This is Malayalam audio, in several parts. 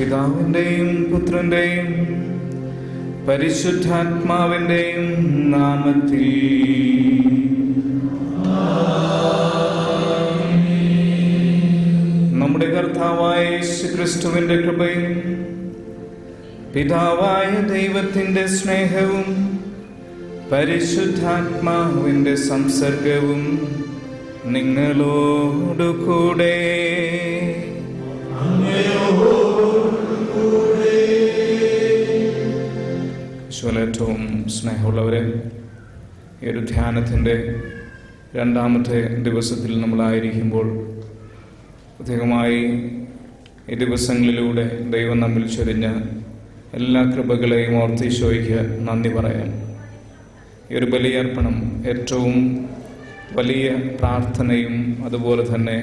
പിതാവിന്റെയും പുത്രന്റെയും പരിശുദ്ധാത്മാവിന്റെയും നാമത്തിൽ നമ്മുടെ കർത്താവായ യേശുക്രിസ്തുവിന്റെ കൃപയും പിതാവായ ദൈവത്തിന്റെ സ്നേഹവും പരിശുദ്ധാത്മാവിന്റെ സംസർഗവും നിങ്ങളോടുകൂടെ. ഏറ്റവും സ്നേഹമുള്ളവരെ, ഈ ഒരു ധ്യാനത്തിൻ്റെ രണ്ടാമത്തെ ദിവസത്തിൽ നമ്മളായിരിക്കുമ്പോൾ പ്രത്യേകമായി ഈ ദിവസങ്ങളിലൂടെ ദൈവം നമ്മിൽ ചൊരിഞ്ഞ എല്ലാ കൃപകളെയും ഓർത്തീശോയ്ക്ക് നന്ദി പറയാം. ഈ ഒരു ബലിയർപ്പണം ഏറ്റവും വലിയ പ്രാർത്ഥനയും അതുപോലെ തന്നെ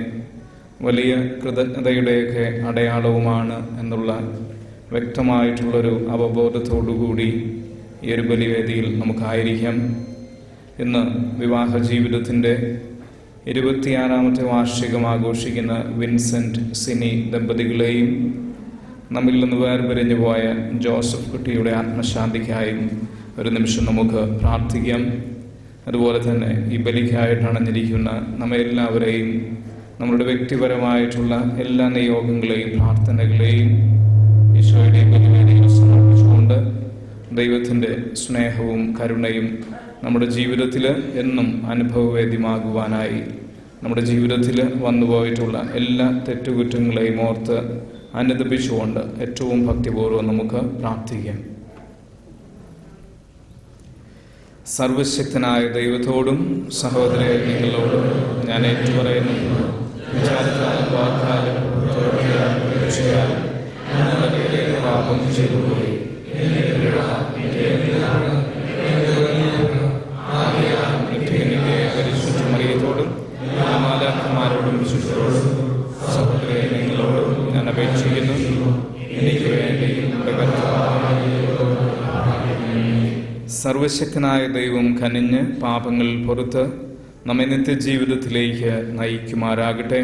വലിയ കൃതജ്ഞതയുടെയൊക്കെ അടയാളവുമാണ് എന്നുള്ള വ്യക്തമായിട്ടുള്ളൊരു അവബോധത്തോടുകൂടി ഈ ഒരു ബലിവേദിയിൽ നമുക്കായിരിക്കാം. ഇന്ന് വിവാഹ ജീവിതത്തിൻ്റെ 26ാമത്തെ വാർഷികം ആഘോഷിക്കുന്ന വിൻസെൻ്റ് സിനി ദമ്പതികളെയും നമ്മിൽ നിന്ന് വേർപിരിഞ്ഞു പോയ ജോസഫ് കുട്ടിയുടെ ആത്മശാന്തിക്കായും ഒരു നിമിഷം നമുക്ക് പ്രാർത്ഥിക്കാം. അതുപോലെ തന്നെ ഈ ബലിക്കായിട്ട് അണഞ്ഞിരിക്കുന്ന നമ്മെല്ലാവരെയും നമ്മളുടെ വ്യക്തിപരമായിട്ടുള്ള എല്ലാ നിയോഗങ്ങളെയും പ്രാർത്ഥനകളെയും ഈശോയുടെ ബലിവേദിയിൽ സമർപ്പിച്ചുകൊണ്ട് ദൈവത്തിൻ്റെ സ്നേഹവും കരുണയും നമ്മുടെ ജീവിതത്തിൽ എന്നും അനുഭവവേദ്യമാകുവാനായി നമ്മുടെ ജീവിതത്തിൽ വന്നുപോയിട്ടുള്ള എല്ലാ തെറ്റുകുറ്റങ്ങളെയും ഓർത്ത് അനുദപിച്ചുകൊണ്ട് ഏറ്റവും ഭക്തിപൂർവ്വം നമുക്ക് പ്രാർത്ഥിക്കാം. സർവശക്തനായ ദൈവത്തോടും സഹോദര നിങ്ങളോടും ഞാൻ ഏറ്റുപറയുന്നു, വിചാരത്താലും വാക്കാലും പ്രവർത്തിയാലും പാപം ചെയ്തുപോയി. പരിശുദ്ധ മറിയത്തോടും മാതാക്കന്മാരോടും വിശുദ്ധരോടും സഹോദര നിങ്ങളോടും ഞാൻ അപേക്ഷിക്കുന്നു, എനിക്ക് വേണ്ടി സർവശക്തനായ ദൈവം കനിഞ്ഞ് പാപങ്ങൾ പുറത്ത് നമ്മെ നിത്യജീവിതത്തിലേക്ക് നയിക്കുമാറാകട്ടെ.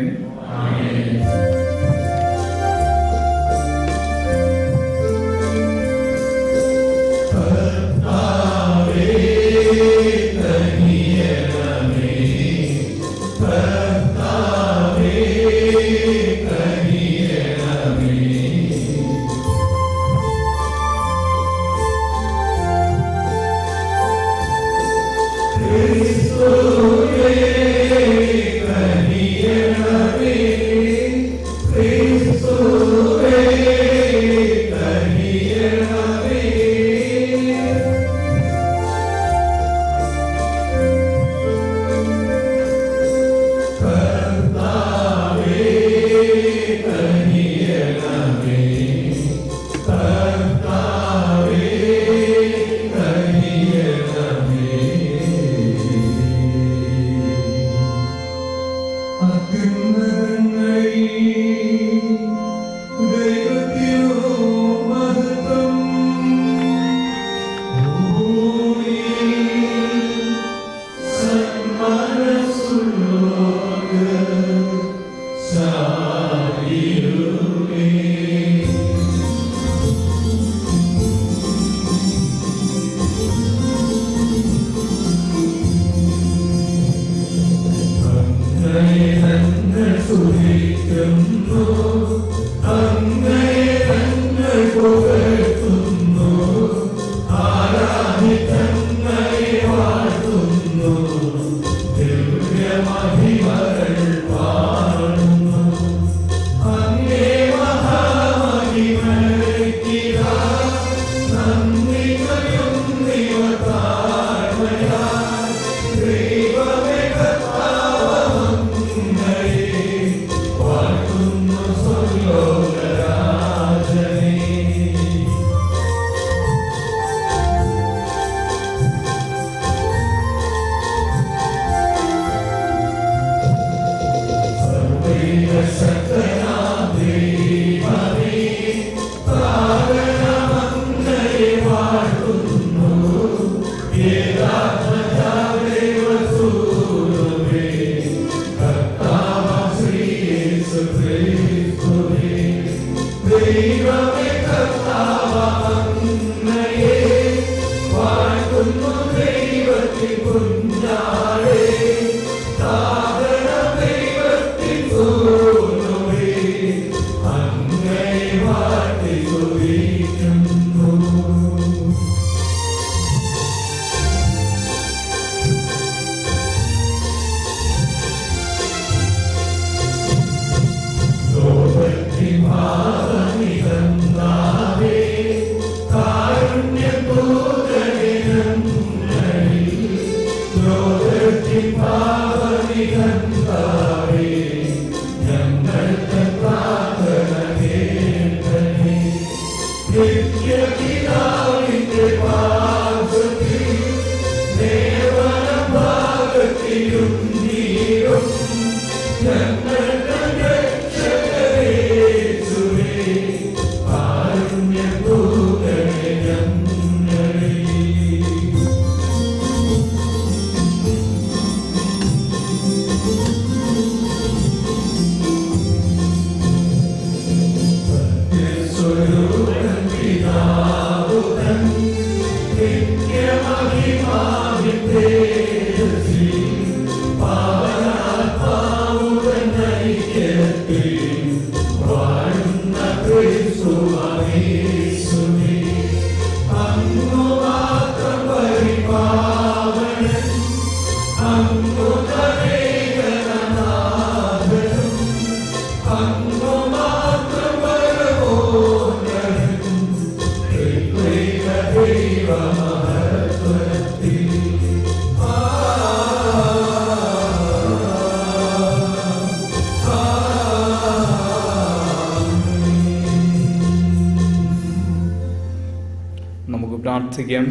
പ്രാർത്ഥിക്കാം.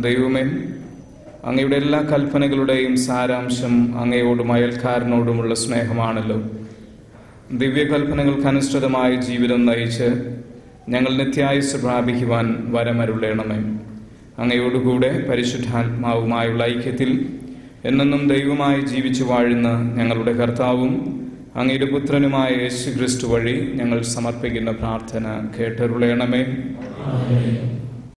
ദൈവമേ, അങ്ങയുടെ എല്ലാ കൽപ്പനകളുടെയും സാരാംശം അങ്ങയോടും അയൽക്കാരനോടുമുള്ള സ്നേഹമാണല്ലോ. ദിവ്യകൽപ്പനകൾക്ക് അനുസൃതമായ ജീവിതം നയിച്ച് ഞങ്ങൾ നിത്യായുസ്സ് പ്രാപിക്കുവാൻ വരമരുളേണമേ. അങ്ങയോടുകൂടെ പരിശുദ്ധാത്മാവുമായുള്ള ഐക്യത്തിൽ എന്നെന്നും ദൈവമായി ജീവിച്ചു വാഴുന്ന ഞങ്ങളുടെ കർത്താവും അങ്ങയുടെ പുത്രനുമായ യേശു ക്രിസ്തു വഴി ഞങ്ങൾ സമർപ്പിക്കുന്ന പ്രാർത്ഥന കേട്ടരുളേണമേ.